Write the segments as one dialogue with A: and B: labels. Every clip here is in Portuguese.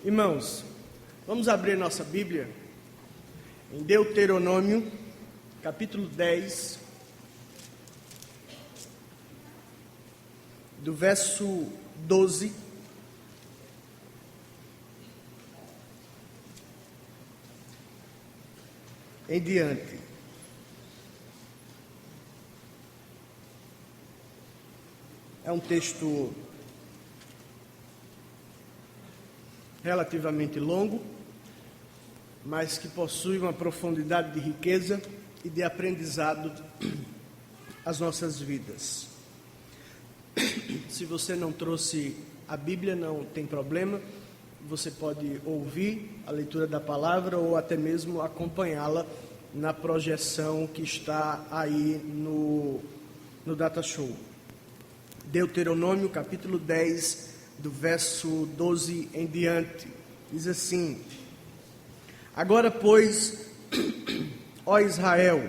A: Irmãos, vamos abrir nossa Bíblia em Deuteronômio, capítulo 10, do verso 12 em diante. É um texto relativamente longo, mas que possui uma profundidade de riqueza e de aprendizado às nossas vidas. Se você não trouxe a Bíblia, não tem problema, você pode ouvir a leitura da palavra ou até mesmo acompanhá-la na projeção que está aí no Data Show. Deuteronômio, capítulo 10, do verso 12 em diante, diz assim: Agora, pois, ó Israel,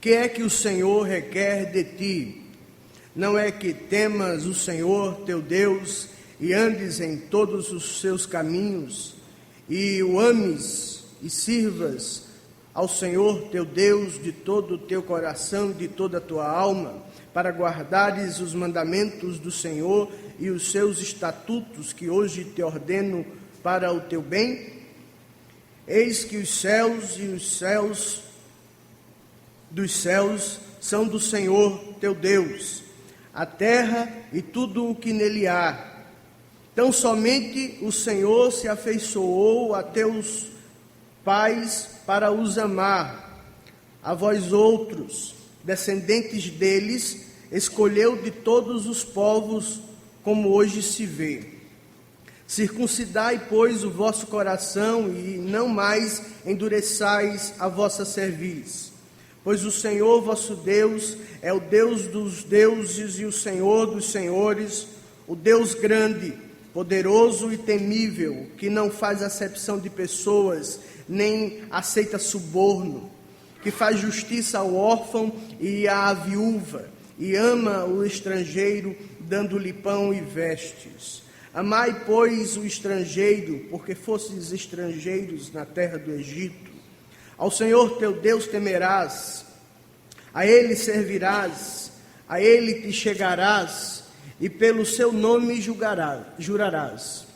A: que é que o Senhor requer de ti? Não é que temas o Senhor teu Deus e andes em todos os seus caminhos, e o ames e sirvas ao Senhor teu Deus de todo o teu coração e de toda a tua alma, para guardares os mandamentos do Senhor e os seus estatutos que hoje te ordeno para o teu bem? Eis que os céus e os céus dos céus são do Senhor teu Deus, a terra e tudo o que nele há. Tão somente o Senhor se afeiçoou a teus pais para os amar. A vós outros, descendentes deles, escolheu de todos os povos, como hoje se vê. Circuncidai, pois, o vosso coração e não mais endureçais a vossa cerviz. Pois o Senhor vosso Deus é o Deus dos deuses e o Senhor dos senhores, o Deus grande, poderoso e temível, que não faz acepção de pessoas, nem aceita suborno, que faz justiça ao órfão e à viúva, e ama o estrangeiro, dando-lhe pão e vestes. Amai, pois, o estrangeiro, porque fostes estrangeiros na terra do Egito. Ao Senhor teu Deus temerás, a Ele servirás, a Ele te chegarás, e pelo seu nome jurarás.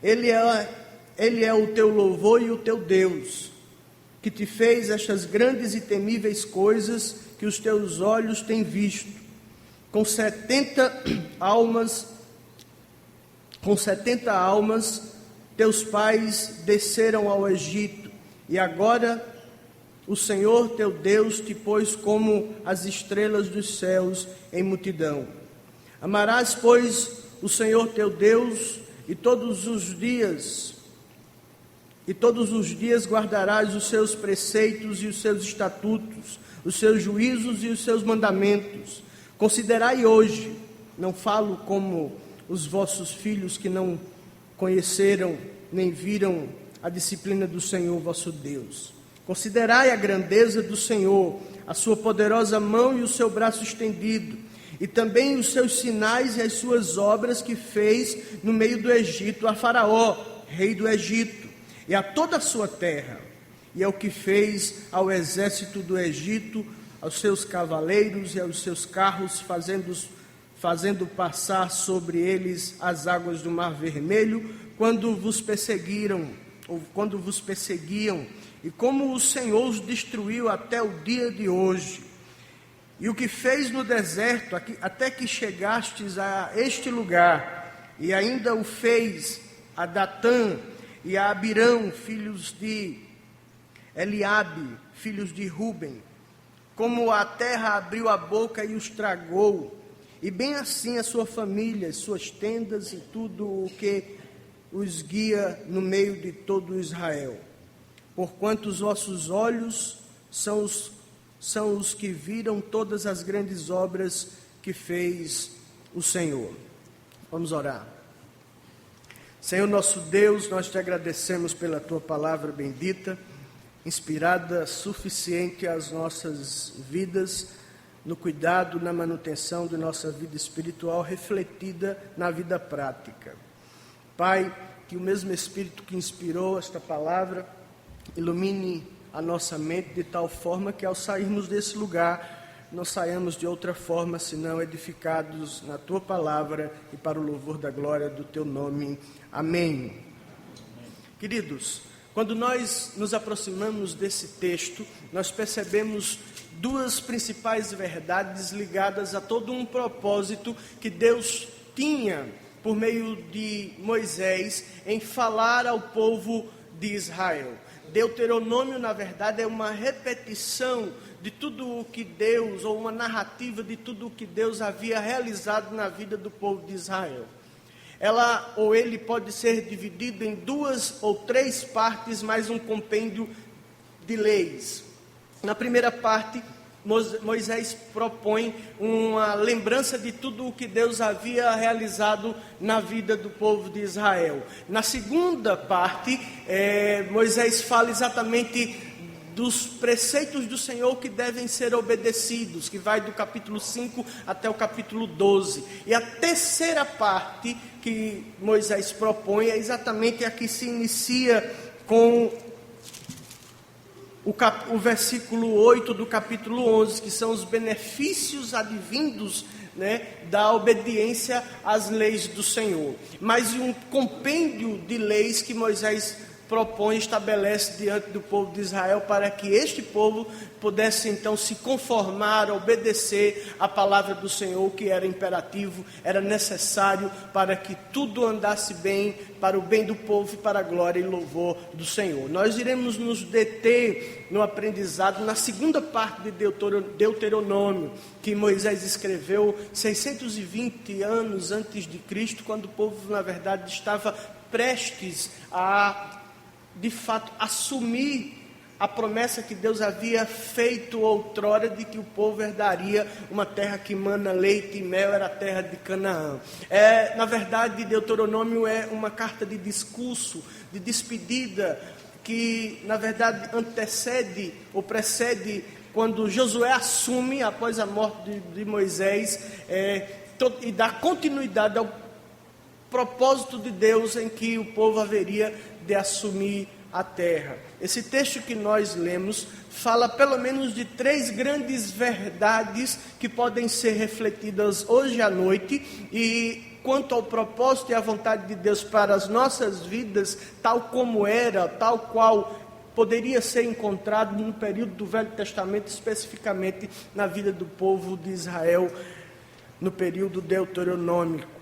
A: Ele é o teu louvor e o teu Deus, que te fez estas grandes e temíveis coisas que os teus olhos têm visto. Com 70 almas, teus pais desceram ao Egito, e agora o Senhor teu Deus te pôs como as estrelas dos céus em multidão. Amarás, pois, o Senhor teu Deus, e todos os dias guardarás os seus preceitos e os seus estatutos, os seus juízos e os seus mandamentos. Considerai hoje, não falo como os vossos filhos que não conheceram nem viram a disciplina do Senhor vosso Deus. Considerai a grandeza do Senhor, a sua poderosa mão e o seu braço estendido, e também os seus sinais e as suas obras que fez no meio do Egito a Faraó, rei do Egito, e a toda a sua terra, e ao que fez ao exército do Egito, aos seus cavaleiros e aos seus carros, fazendo passar sobre eles as águas do Mar Vermelho, quando vos perseguiam, e como o Senhor os destruiu até o dia de hoje. E o que fez no deserto, até que chegastes a este lugar, e ainda o fez a Datã e a Abirão, filhos de Eliabe, filhos de Ruben, como a terra abriu a boca e os tragou, e bem assim a sua família, suas tendas e tudo o que os guia no meio de todo Israel. Porquanto os vossos olhos são os que viram todas as grandes obras que fez o Senhor. Vamos orar. Senhor nosso Deus, nós te agradecemos pela tua palavra bendita, inspirada, suficiente às nossas vidas, no cuidado, na manutenção de nossa vida espiritual, refletida na vida prática. Pai, que o mesmo Espírito que inspirou esta palavra ilumine a nossa mente de tal forma que ao sairmos desse lugar, não saiamos de outra forma, senão edificados na Tua palavra e para o louvor da glória do Teu nome. Amém. Queridos, quando nós nos aproximamos desse texto, nós percebemos duas principais verdades ligadas a todo um propósito que Deus tinha por meio de Moisés em falar ao povo de Israel. Deuteronômio, na verdade, é uma repetição de tudo o que Deus, ou uma narrativa de tudo o que Deus havia realizado na vida do povo de Israel. Ela ou ele pode ser dividido em 2 ou 3 partes, mais um compêndio de leis. Na primeira parte, Moisés propõe uma lembrança de tudo o que Deus havia realizado na vida do povo de Israel. Na segunda parte, Moisés fala exatamente dos preceitos do Senhor que devem ser obedecidos, que vai do capítulo 5 até o capítulo 12. E a terceira parte que Moisés propõe é exatamente a que se inicia com o versículo 8 do capítulo 11, que são os benefícios advindos, da obediência às leis do Senhor. Mas um compêndio de leis que Moisés propõe, estabelece diante do povo de Israel, para que este povo pudesse então se conformar, obedecer à palavra do Senhor, que era imperativo, era necessário para que tudo andasse bem, para o bem do povo e para a glória e louvor do Senhor. Nós iremos nos deter no aprendizado na segunda parte de Deuteronômio, que Moisés escreveu 620 anos antes de Cristo, quando o povo, na verdade, estava prestes a, de fato, assumir a promessa que Deus havia feito outrora de que o povo herdaria uma terra que mana leite e mel, era a terra de Canaã. Na verdade, Deuteronômio é uma carta de discurso, de despedida, que na verdade antecede ou precede quando Josué assume, após a morte de Moisés, e dá continuidade ao propósito de Deus em que o povo haveria de assumir a terra. Esse texto que nós lemos fala pelo menos de 3 grandes verdades que podem ser refletidas hoje à noite, e quanto ao propósito e à vontade de Deus para as nossas vidas, tal como era, tal qual poderia ser encontrado no período do Velho Testamento, especificamente na vida do povo de Israel, no período deuteronômico.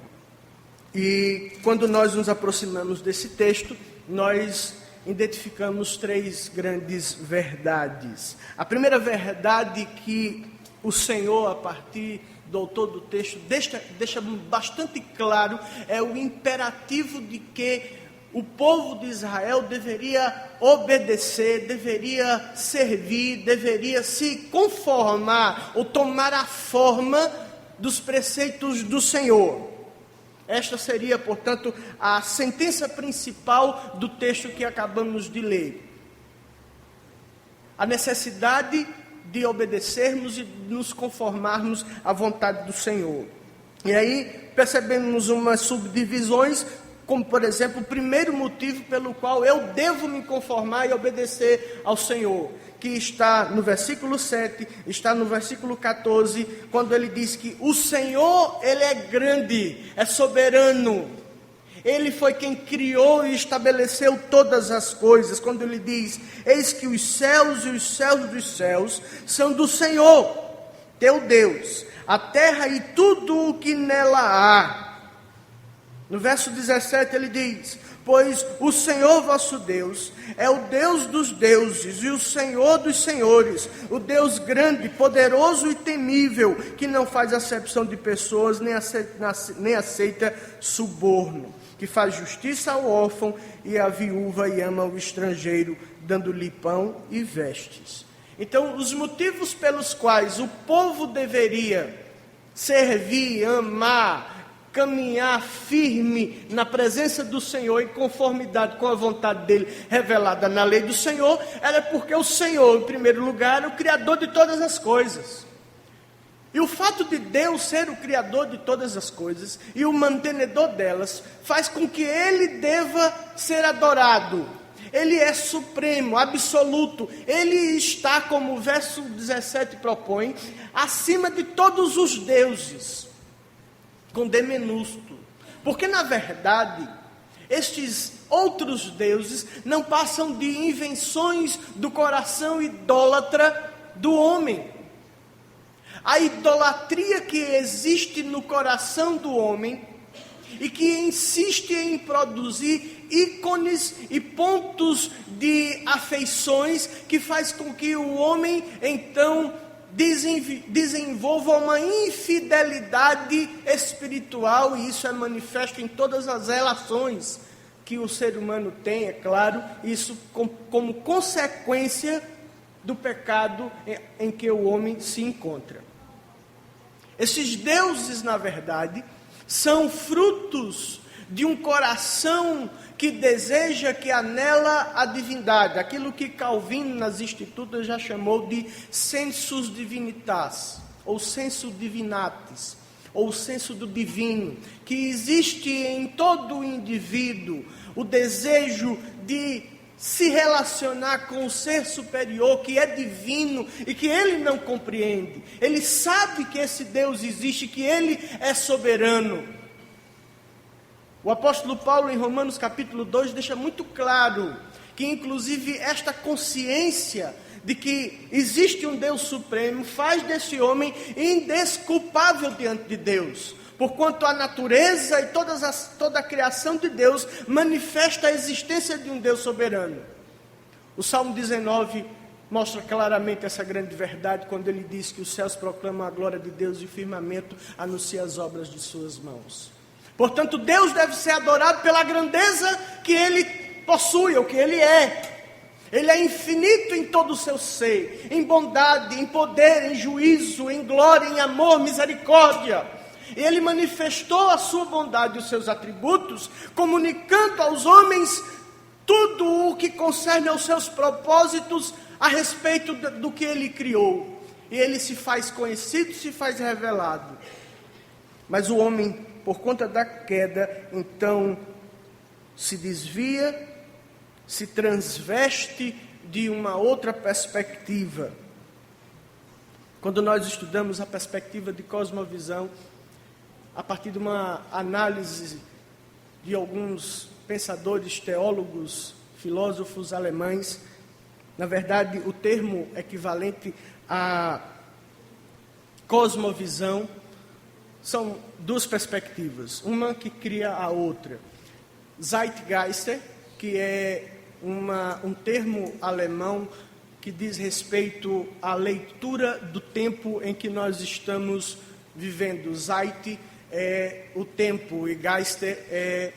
A: E quando nós nos aproximamos desse texto, nós identificamos 3 grandes verdades. A primeira verdade que o Senhor, a partir do autor do texto, deixa bastante claro, é o imperativo de que o povo de Israel deveria obedecer, deveria servir, deveria se conformar ou tomar a forma dos preceitos do Senhor. Esta seria, portanto, a sentença principal do texto que acabamos de ler. A necessidade de obedecermos e nos conformarmos à vontade do Senhor. E aí percebemos umas subdivisões, como por exemplo, o primeiro motivo pelo qual eu devo me conformar e obedecer ao Senhor, que está no versículo 7, está no versículo 14, quando ele diz que o Senhor, Ele é grande, é soberano. Ele foi quem criou e estabeleceu todas as coisas. Quando ele diz, eis que os céus e os céus dos céus são do Senhor, teu Deus, a terra e tudo o que nela há. No verso 17 ele diz, pois o Senhor vosso Deus é o Deus dos deuses e o Senhor dos senhores, o Deus grande, poderoso e temível, que não faz acepção de pessoas, nem aceita suborno, que faz justiça ao órfão e à viúva e ama o estrangeiro, dando-lhe pão e vestes. Então, os motivos pelos quais o povo deveria servir, amar, caminhar firme na presença do Senhor, em conformidade com a vontade dele revelada na lei do Senhor, era porque o Senhor, em primeiro lugar, é o Criador de todas as coisas. E o fato de Deus ser o Criador de todas as coisas e o mantenedor delas, faz com que Ele deva ser adorado. Ele é supremo, absoluto. Ele está, como o verso 17 propõe, acima de todos os deuses, com D minúsculo. Porque, na verdade, estes outros deuses não passam de invenções do coração idólatra do homem. A idolatria que existe no coração do homem e que insiste em produzir ícones e pontos de afeições que faz com que o homem, então, desenvolva uma infidelidade espiritual, e isso é manifesto em todas as relações que o ser humano tem, é claro, isso como consequência do pecado em que o homem se encontra. Esses deuses, na verdade, são frutos de um coração que deseja, que anela a divindade, aquilo que Calvino nas Institutas já chamou de sensus divinitas, ou sensu divinatis, ou senso do divino, que existe em todo o indivíduo o desejo de se relacionar com o ser superior, que é divino e que ele não compreende. Ele sabe que esse Deus existe, que ele é soberano. O apóstolo Paulo, em Romanos capítulo 2, deixa muito claro que, inclusive, esta consciência de que existe um Deus supremo faz desse homem indesculpável diante de Deus. Porquanto a natureza e toda a criação de Deus manifesta a existência de um Deus soberano. O Salmo 19 mostra claramente essa grande verdade, quando ele diz que os céus proclamam a glória de Deus e o firmamento anuncia as obras de suas mãos. Portanto, Deus deve ser adorado pela grandeza que Ele possui, ou que Ele é. Ele é infinito em todo o seu ser, em bondade, em poder, em juízo, em glória, em amor, misericórdia. Ele manifestou a sua bondade e os seus atributos, comunicando aos homens tudo o que concerne aos seus propósitos a respeito do que Ele criou. E Ele se faz conhecido, se faz revelado. Mas o homem, por conta da queda, então se desvia, se transveste de uma outra perspectiva. Quando nós estudamos a perspectiva de cosmovisão, a partir de uma análise de alguns pensadores, teólogos, filósofos alemães, na verdade, o termo equivalente a cosmovisão são duas perspectivas, uma que cria a outra. Zeitgeist, que é um termo alemão que diz respeito à leitura do tempo em que nós estamos vivendo. Zeit é o tempo e Geist é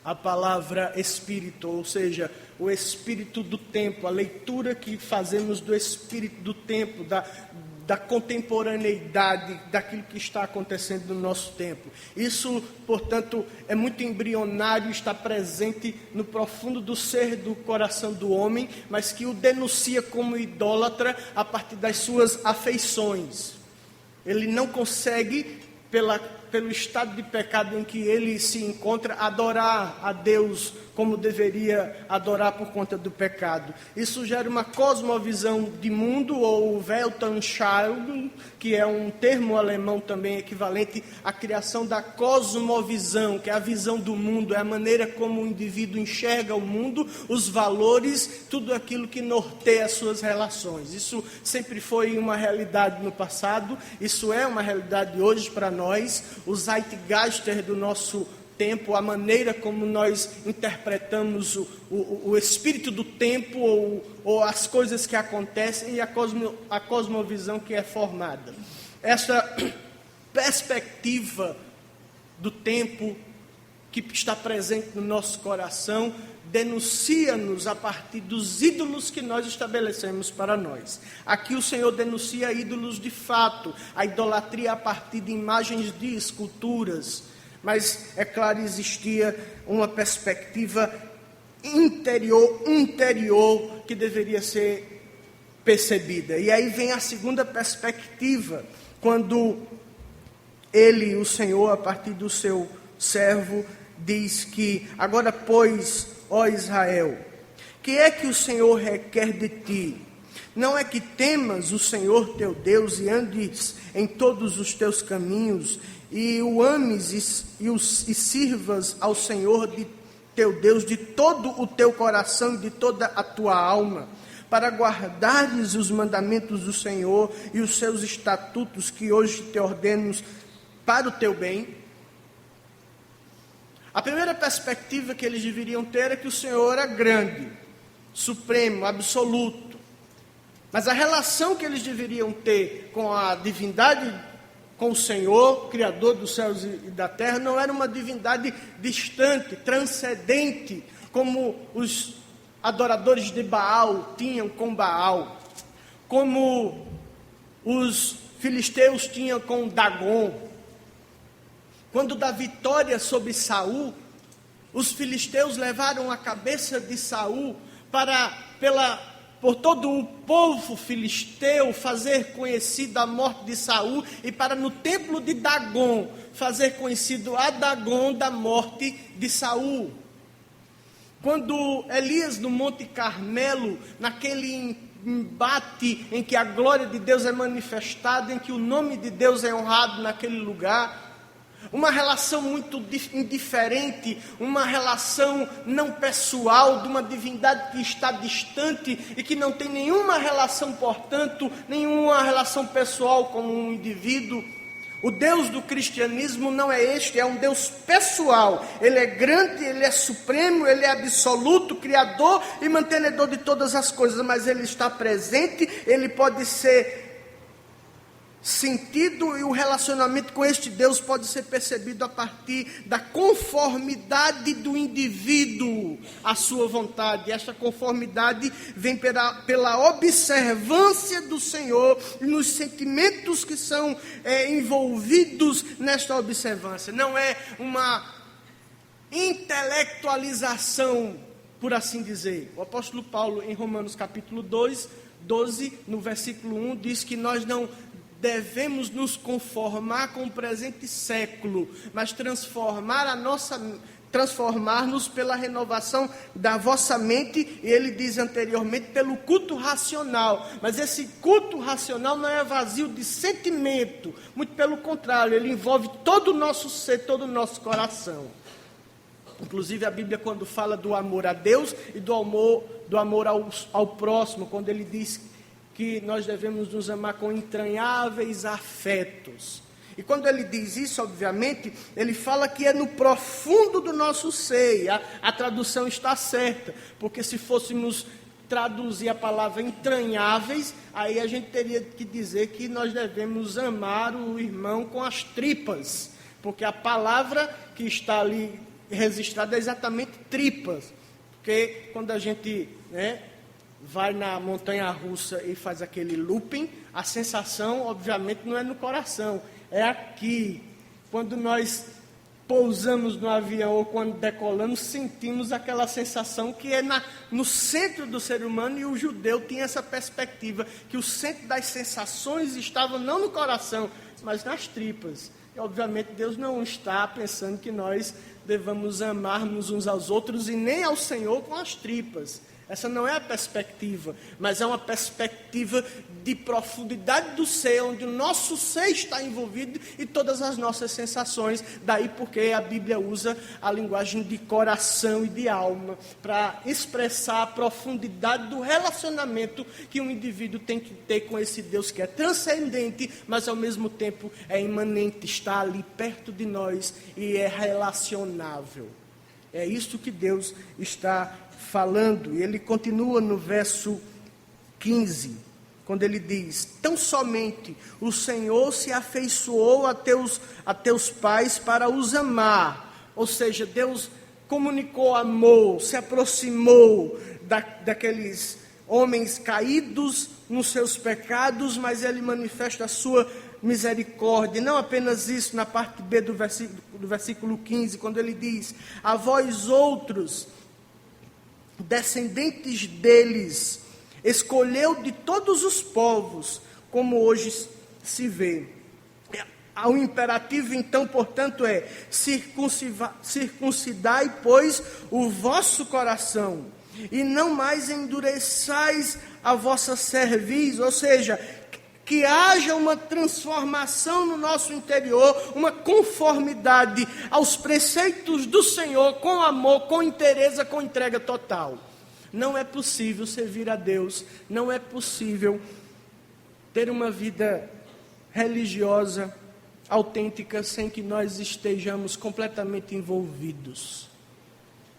A: a palavra espírito, ou seja, o espírito do tempo, a leitura que fazemos do espírito do tempo, da contemporaneidade, daquilo que está acontecendo no nosso tempo. Isso, portanto, é muito embrionário, está presente no profundo do ser do coração do homem, mas que o denuncia como idólatra a partir das suas afeições. Ele não consegue, pelo estado de pecado em que ele se encontra, adorar a Deus como deveria adorar por conta do pecado. Isso gera uma cosmovisão de mundo, ou Weltanschauung, que é um termo alemão também equivalente à criação da cosmovisão, que é a visão do mundo, é a maneira como o indivíduo enxerga o mundo, os valores, tudo aquilo que norteia as suas relações. Isso sempre foi uma realidade no passado, isso é uma realidade hoje para nós. O Zeitgeister do nosso tempo, a maneira como nós interpretamos o espírito do tempo ou as coisas que acontecem, e a cosmovisão que é formada. Essa perspectiva do tempo que está presente no nosso coração denuncia-nos a partir dos ídolos que nós estabelecemos para nós. Aqui o Senhor denuncia ídolos de fato, a idolatria a partir de imagens de esculturas. Mas, é claro, existia uma perspectiva interior que deveria ser percebida. E aí vem a segunda perspectiva, quando ele, o Senhor, a partir do seu servo, diz que: agora, pois, ó Israel, que é que o Senhor requer de ti? Não é que temas o Senhor teu Deus e andes em todos os teus caminhos, e o ames e sirvas ao Senhor teu Deus de todo o teu coração e de toda a tua alma, para guardares os mandamentos do Senhor e os seus estatutos que hoje te ordeno para o teu bem? A primeira perspectiva que eles deveriam ter é que o Senhor era grande, supremo, absoluto. Mas a relação que eles deveriam ter com a divindade, com o Senhor, Criador dos céus e da terra, não era uma divindade distante, transcendente, como os adoradores de Baal tinham com Baal, como os filisteus tinham com Dagon. Quando da vitória sobre Saul, os filisteus levaram a cabeça de Saul por todo o povo filisteu fazer conhecida a morte de Saul, e para no templo de Dagon fazer conhecido a Dagon da morte de Saul. Quando Elias no Monte Carmelo, naquele embate em que a glória de Deus é manifestada, em que o nome de Deus é honrado naquele lugar, uma relação muito indiferente, uma relação não pessoal, de uma divindade que está distante e que não tem nenhuma relação, portanto, nenhuma relação pessoal com um indivíduo. O Deus do cristianismo não é este, é um Deus pessoal. Ele é grande, ele é supremo, ele é absoluto, criador e mantenedor de todas as coisas, mas ele está presente, ele pode ser sentido, e o relacionamento com este Deus pode ser percebido a partir da conformidade do indivíduo à sua vontade. Esta conformidade vem pela observância do Senhor e nos sentimentos que são envolvidos nesta observância. Não é uma intelectualização, por assim dizer. O apóstolo Paulo, em Romanos capítulo 2, 12, no versículo 1, diz que nós não devemos nos conformar com o presente século, mas transformar-nos pela renovação da vossa mente. E ele diz anteriormente, pelo culto racional. Mas esse culto racional não é vazio de sentimento, muito pelo contrário, ele envolve todo o nosso ser, todo o nosso coração. Inclusive a Bíblia, quando fala do amor a Deus e do amor ao próximo, quando ele diz que nós devemos nos amar com entranháveis afetos. E quando ele diz isso, obviamente, ele fala que é no profundo do nosso ser. A tradução está certa, porque se fôssemos traduzir a palavra entranháveis, aí a gente teria que dizer que nós devemos amar o irmão com as tripas, porque a palavra que está ali registrada é exatamente tripas. Porque quando a gente vai na montanha-russa e faz aquele looping, a sensação, obviamente, não é no coração, é aqui. Quando nós pousamos no avião ou quando decolamos, sentimos aquela sensação que é no centro do ser humano, e o judeu tinha essa perspectiva, que o centro das sensações estava não no coração, mas nas tripas. E, obviamente, Deus não está pensando que nós devamos amarmos uns aos outros e nem ao Senhor com as tripas. Essa não é a perspectiva, mas é uma perspectiva de profundidade do ser, onde o nosso ser está envolvido e todas as nossas sensações. Daí porque a Bíblia usa a linguagem de coração e de alma para expressar a profundidade do relacionamento que um indivíduo tem que ter com esse Deus que é transcendente, mas ao mesmo tempo é imanente, está ali perto de nós e é relacionável. É isso que Deus está falando. E ele continua no verso 15, quando ele diz: tão somente o Senhor se afeiçoou a teus pais para os amar. Ou seja, Deus comunicou amor, se aproximou daqueles homens caídos nos seus pecados, mas ele manifesta a sua misericórdia. Não apenas isso, na parte B do versículo 15, quando ele diz: a vós outros, descendentes deles, escolheu de todos os povos, como hoje se vê. O imperativo, então, portanto, é: circuncidai, pois, o vosso coração, e não mais endureçais a vossa cerviz, ou seja, que haja uma transformação no nosso interior, uma conformidade aos preceitos do Senhor, com amor, com inteireza, com entrega total. Não é possível servir a Deus, não é possível ter uma vida religiosa, autêntica, sem que nós estejamos completamente envolvidos.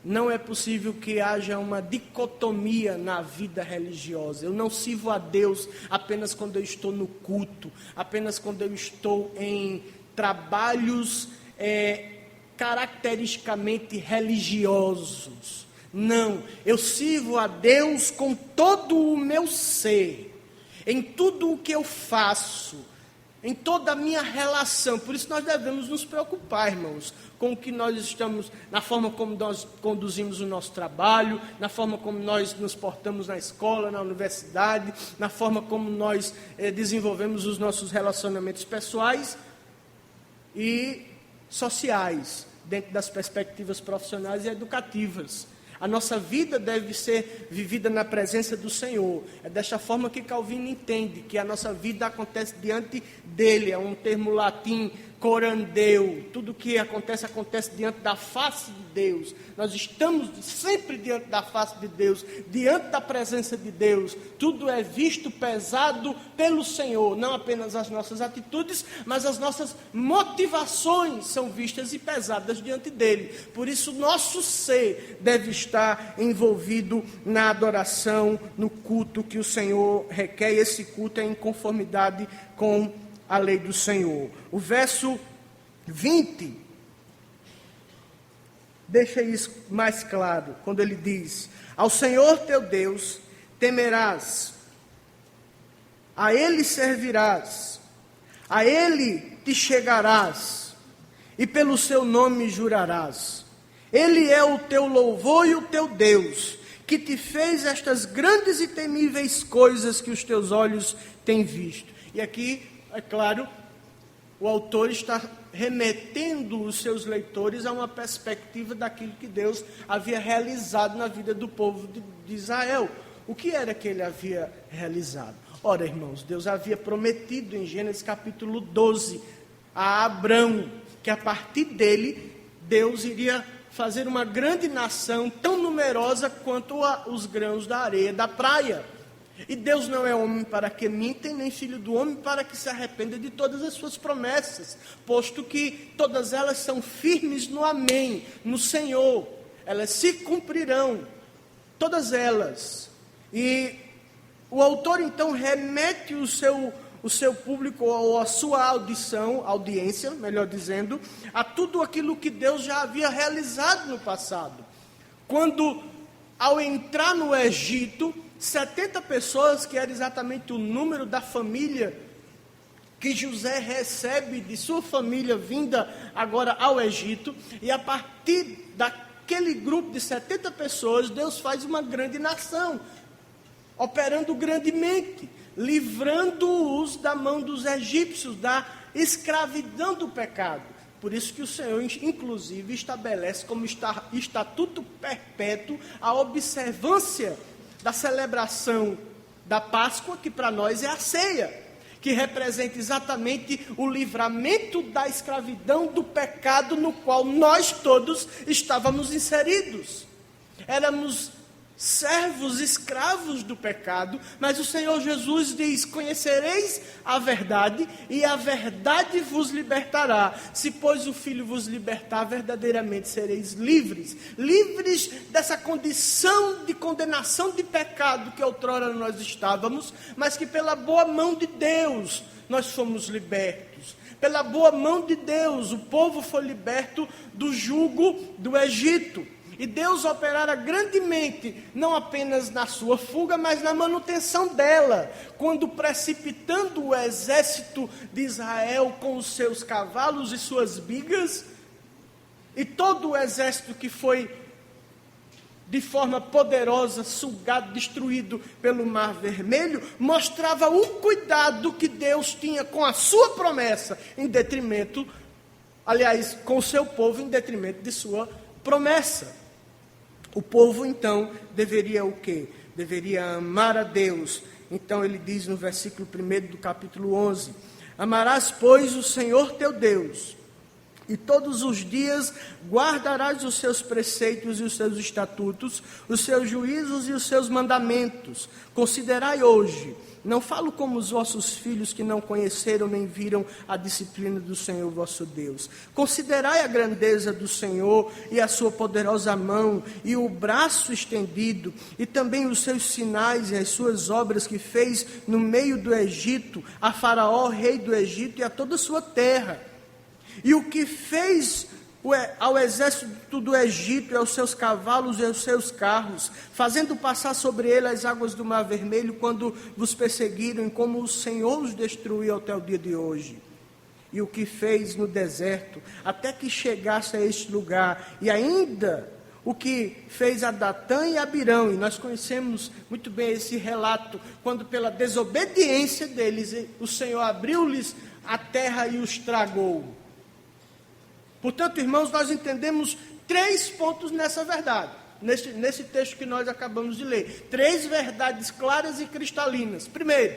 A: Não é possível que haja uma dicotomia na vida religiosa. Eu não sirvo a Deus apenas quando eu estou no culto, apenas quando eu estou em trabalhos caracteristicamente religiosos. Não, eu sirvo a Deus com todo o meu ser, em tudo o que eu faço, em toda a minha relação. Por isso nós devemos nos preocupar, irmãos, com o que nós estamos, na forma como nós conduzimos o nosso trabalho, na forma como nós nos portamos na escola, na universidade, na forma como nós desenvolvemos os nossos relacionamentos pessoais e sociais, dentro das perspectivas profissionais e educativas. A nossa vida deve ser vivida na presença do Senhor. É desta forma que Calvino entende que a nossa vida acontece diante dele. É um termo latim, corandeu. Tudo que acontece diante da face de Deus. Nós estamos sempre diante da face de Deus, diante da presença de Deus. Tudo é visto, pesado pelo Senhor. Não apenas as nossas atitudes, mas as nossas motivações são vistas e pesadas diante dele. Por isso, nosso ser deve estar envolvido na adoração, no culto que o Senhor requer. E esse culto é em conformidade com a lei do Senhor. O verso 20 deixa isso mais claro, quando ele diz: ao Senhor teu Deus temerás, a Ele servirás, a Ele te chegarás, e pelo seu nome jurarás. Ele é o teu louvor e o teu Deus, que te fez estas grandes e temíveis coisas que os teus olhos têm visto. E aqui, é claro, o autor está remetendo os seus leitores a uma perspectiva daquilo que Deus havia realizado na vida do povo de Israel. O que era que ele havia realizado? Ora, irmãos, Deus havia prometido em Gênesis capítulo 12 a Abrão que a partir dele Deus iria fazer uma grande nação tão numerosa quanto os grãos da areia da praia. E Deus não é homem para que minta, nem filho do homem para que se arrependa de todas as suas promessas, posto que todas elas são firmes no amém, no Senhor. Elas se cumprirão, todas elas. E o autor então remete o seu público, ou a sua audiência, melhor dizendo, a tudo aquilo que Deus já havia realizado no passado. Quando, ao entrar no Egito, 70 pessoas, que era exatamente o número da família que José recebe de sua família vinda agora ao Egito, e a partir daquele grupo de 70 pessoas, Deus faz uma grande nação, operando grandemente, livrando-os da mão dos egípcios, da escravidão do pecado. Por isso que o Senhor, inclusive, estabelece como estatuto perpétuo a observância da celebração da Páscoa, que para nós é a ceia, que representa exatamente o livramento da escravidão do pecado no qual nós todos estávamos inseridos. Éramos servos, escravos do pecado, mas o Senhor Jesus diz: conhecereis a verdade, e a verdade vos libertará. Se, pois, o Filho vos libertar, verdadeiramente sereis livres. Livres dessa condição de condenação de pecado que outrora nós estávamos, mas que pela boa mão de Deus nós fomos libertos. Pela boa mão de Deus, o povo foi liberto do jugo do Egito. E Deus operara grandemente, não apenas na sua fuga, mas na manutenção dela, quando, precipitando o exército de Israel com os seus cavalos e suas bigas, e todo o exército que foi de forma poderosa, sugado, destruído pelo Mar Vermelho, mostrava o cuidado que Deus tinha com a sua promessa, em detrimento, aliás, com o seu povo, em detrimento de sua promessa. O povo, então, deveria o quê? Deveria amar a Deus. Então, ele diz no versículo 1 do capítulo 11, amarás, pois, o Senhor teu Deus, e todos os dias guardarás os seus preceitos e os seus estatutos, os seus juízos e os seus mandamentos. Considerai hoje, não falo como os vossos filhos que não conheceram nem viram a disciplina do Senhor vosso Deus. Considerai a grandeza do Senhor e a sua poderosa mão e o braço estendido e também os seus sinais e as suas obras que fez no meio do Egito, a Faraó, rei do Egito, e a toda a sua terra. E o que fez ao exército do Egito, e aos seus cavalos e aos seus carros, fazendo passar sobre ele as águas do Mar Vermelho, quando vos perseguiram, e como o Senhor os destruiu até o dia de hoje. E o que fez no deserto, até que chegasse a este lugar, e ainda o que fez a Datã e a Abirão, e nós conhecemos muito bem esse relato, quando pela desobediência deles, o Senhor abriu-lhes a terra e os tragou. Portanto, irmãos, nós entendemos 3 pontos nessa verdade, nesse texto que nós acabamos de ler. 3 verdades claras e cristalinas. Primeiro,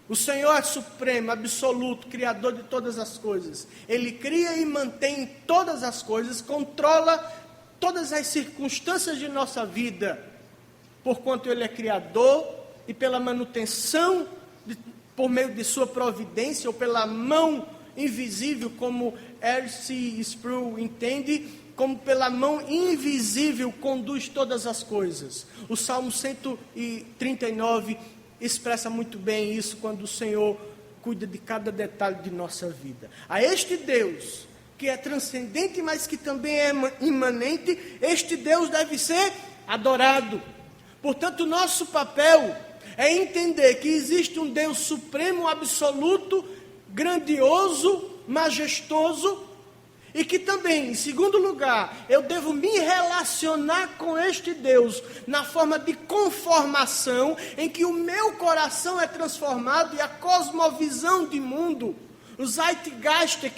A: o Senhor é supremo, absoluto, criador de todas as coisas. Ele cria e mantém todas as coisas, controla todas as circunstâncias de nossa vida, porquanto Ele é criador, e pela manutenção, por meio de sua providência, ou pela mão invisível, como R.C. Sproul entende, como pela mão invisível conduz todas as coisas. O Salmo 139 expressa muito bem isso, quando o Senhor cuida de cada detalhe de nossa vida. A este Deus, que é transcendente, mas que também é imanente, este Deus deve ser adorado. Portanto, nosso papel é entender que existe um Deus supremo, absoluto, grandioso, majestoso, e que também, em segundo lugar, eu devo me relacionar com este Deus na forma de conformação, em que o meu coração é transformado e a cosmovisão de mundo, o Zeitgeist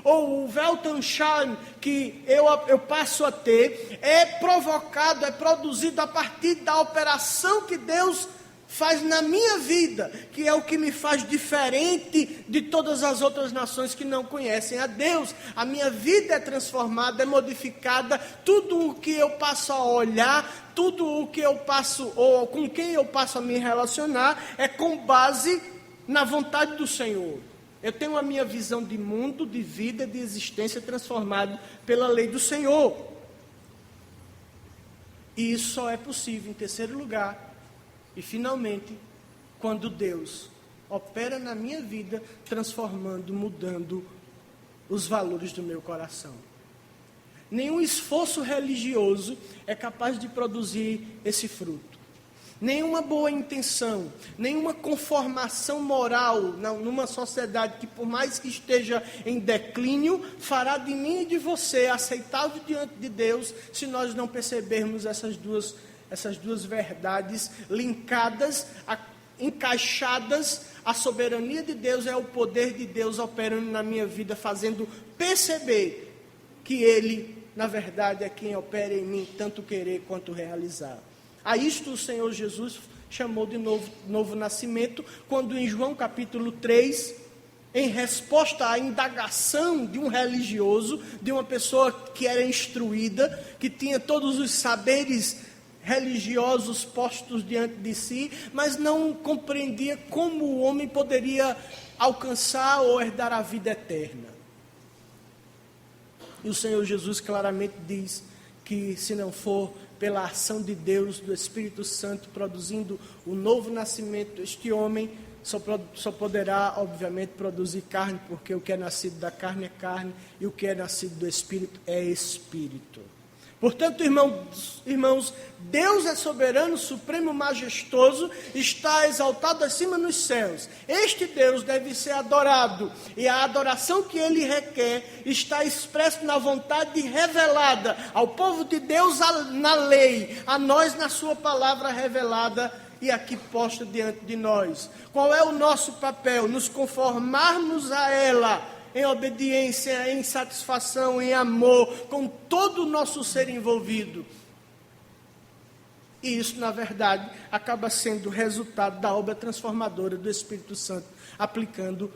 A: ou o Weltanschauung que eu passo a ter, é provocado, é produzido a partir da operação que Deus faz na minha vida, que é o que me faz diferente de todas as outras nações que não conhecem a Deus. A minha vida é transformada, é modificada, tudo o que eu passo a olhar, tudo o que eu passo, ou com quem eu passo a me relacionar, é com base na vontade do Senhor. Eu tenho a minha visão de mundo, de vida, de existência transformada pela lei do Senhor. E isso só é possível, em terceiro lugar, e finalmente, quando Deus opera na minha vida, transformando, mudando os valores do meu coração. Nenhum esforço religioso é capaz de produzir esse fruto. Nenhuma boa intenção, nenhuma conformação moral numa sociedade que, por mais que esteja em declínio, fará de mim e de você aceitável diante de Deus, se nós não percebermos essas duas verdades linkadas, encaixadas. A soberania de Deus é o poder de Deus operando na minha vida, fazendo perceber que Ele, na verdade, é quem opera em mim, tanto querer quanto realizar. A isto o Senhor Jesus chamou de novo nascimento, quando em João capítulo 3, em resposta à indagação de um religioso, de uma pessoa que era instruída, que tinha todos os saberes religiosos postos diante de si, mas não compreendia como o homem poderia alcançar ou herdar a vida eterna. E o Senhor Jesus claramente diz que, se não for pela ação de Deus, do Espírito Santo, produzindo o novo nascimento, este homem só poderá, obviamente, produzir carne, porque o que é nascido da carne é carne, e o que é nascido do Espírito é Espírito. Portanto, irmãos, Deus é soberano, supremo, majestoso, está exaltado acima nos céus. Este Deus deve ser adorado, e a adoração que Ele requer está expressa na vontade revelada ao povo de Deus na lei, a nós na sua palavra revelada e aqui posta diante de nós. Qual é o nosso papel? Nos conformarmos a ela, em obediência, em satisfação, em amor, com todo o nosso ser envolvido. E isso, na verdade, acaba sendo resultado da obra transformadora do Espírito Santo, aplicando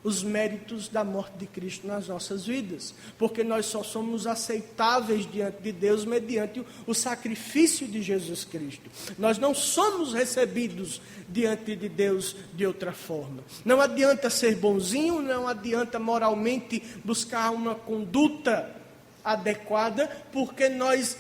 A: os méritos da morte de Cristo nas nossas vidas. Porque nós só somos aceitáveis diante de Deus mediante o sacrifício de Jesus Cristo. Nós não somos recebidos diante de Deus de outra forma. Não adianta ser bonzinho, não adianta moralmente buscar uma conduta adequada, porque nós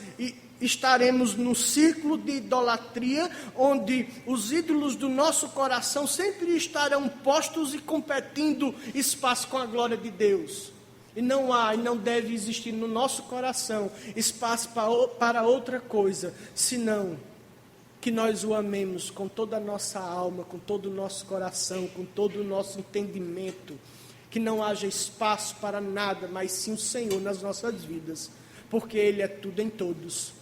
A: estaremos num círculo de idolatria, onde os ídolos do nosso coração sempre estarão postos e competindo espaço com a glória de Deus. E não há e não deve existir no nosso coração espaço para outra coisa, senão que nós o amemos com toda a nossa alma, com todo o nosso coração, com todo o nosso entendimento. Que não haja espaço para nada, mas sim o Senhor nas nossas vidas, porque Ele é tudo em todos.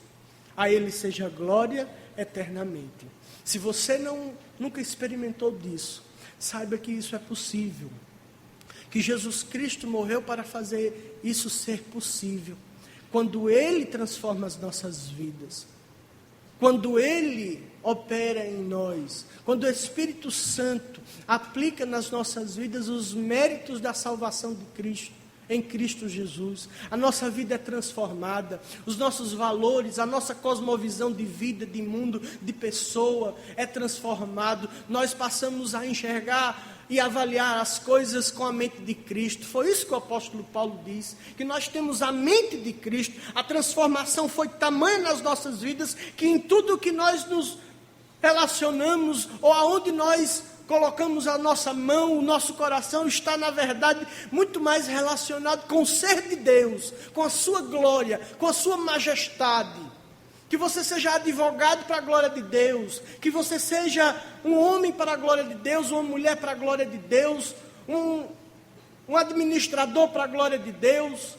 A: A Ele seja glória eternamente. Se você nunca experimentou disso, saiba que isso é possível. Que Jesus Cristo morreu para fazer isso ser possível. Quando Ele transforma as nossas vidas. Quando Ele opera em nós. Quando o Espírito Santo aplica nas nossas vidas os méritos da salvação de Cristo. Em Cristo Jesus, a nossa vida é transformada, os nossos valores, a nossa cosmovisão de vida, de mundo, de pessoa é transformado. Nós passamos a enxergar e avaliar as coisas com a mente de Cristo. Foi isso que o apóstolo Paulo diz, que nós temos a mente de Cristo. A transformação foi tamanha nas nossas vidas, que em tudo que nós nos relacionamos, ou aonde nós colocamos a nossa mão, o nosso coração está, na verdade, muito mais relacionado com o ser de Deus, com a sua glória, com a sua majestade. Que você seja advogado para a glória de Deus, que você seja um homem para a glória de Deus, uma mulher para a glória de Deus, um administrador para a glória de Deus.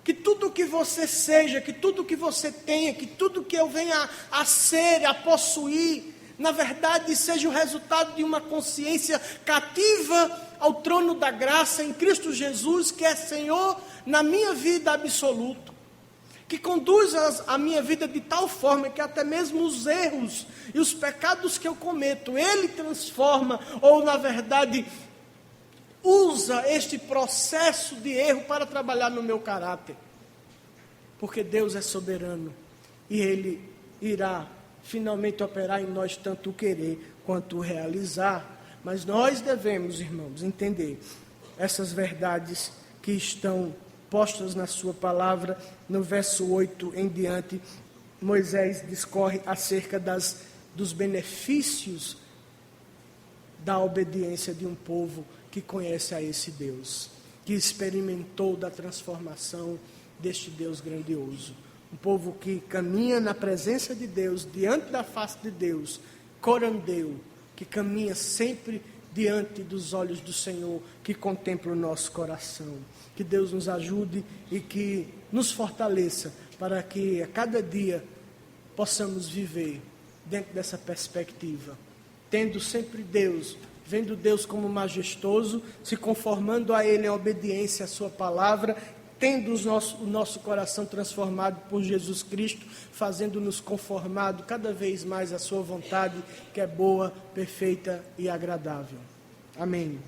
A: Que tudo que você seja, que tudo que você tenha, que tudo que eu venha a ser, a possuir, na verdade, seja o resultado de uma consciência cativa ao trono da graça em Cristo Jesus, que é Senhor na minha vida absoluto, que conduz a minha vida de tal forma que até mesmo os erros e os pecados que eu cometo, Ele transforma, ou na verdade, usa este processo de erro para trabalhar no meu caráter, porque Deus é soberano e Ele irá finalmente operar em nós tanto o querer quanto o realizar. Mas nós devemos, irmãos, entender essas verdades que estão postas na sua palavra. No verso 8 em diante, Moisés discorre acerca dos benefícios da obediência de um povo que conhece a esse Deus, que experimentou da transformação deste Deus grandioso. Um povo que caminha na presença de Deus, diante da face de Deus, corandeu, que caminha sempre diante dos olhos do Senhor, que contempla o nosso coração. Que Deus nos ajude e que nos fortaleça, para que a cada dia possamos viver dentro dessa perspectiva, tendo sempre Deus, vendo Deus como majestoso, se conformando a Ele em obediência à sua palavra, tendo o nosso coração transformado por Jesus Cristo, fazendo-nos conformado cada vez mais à sua vontade, que é boa, perfeita e agradável. Amém.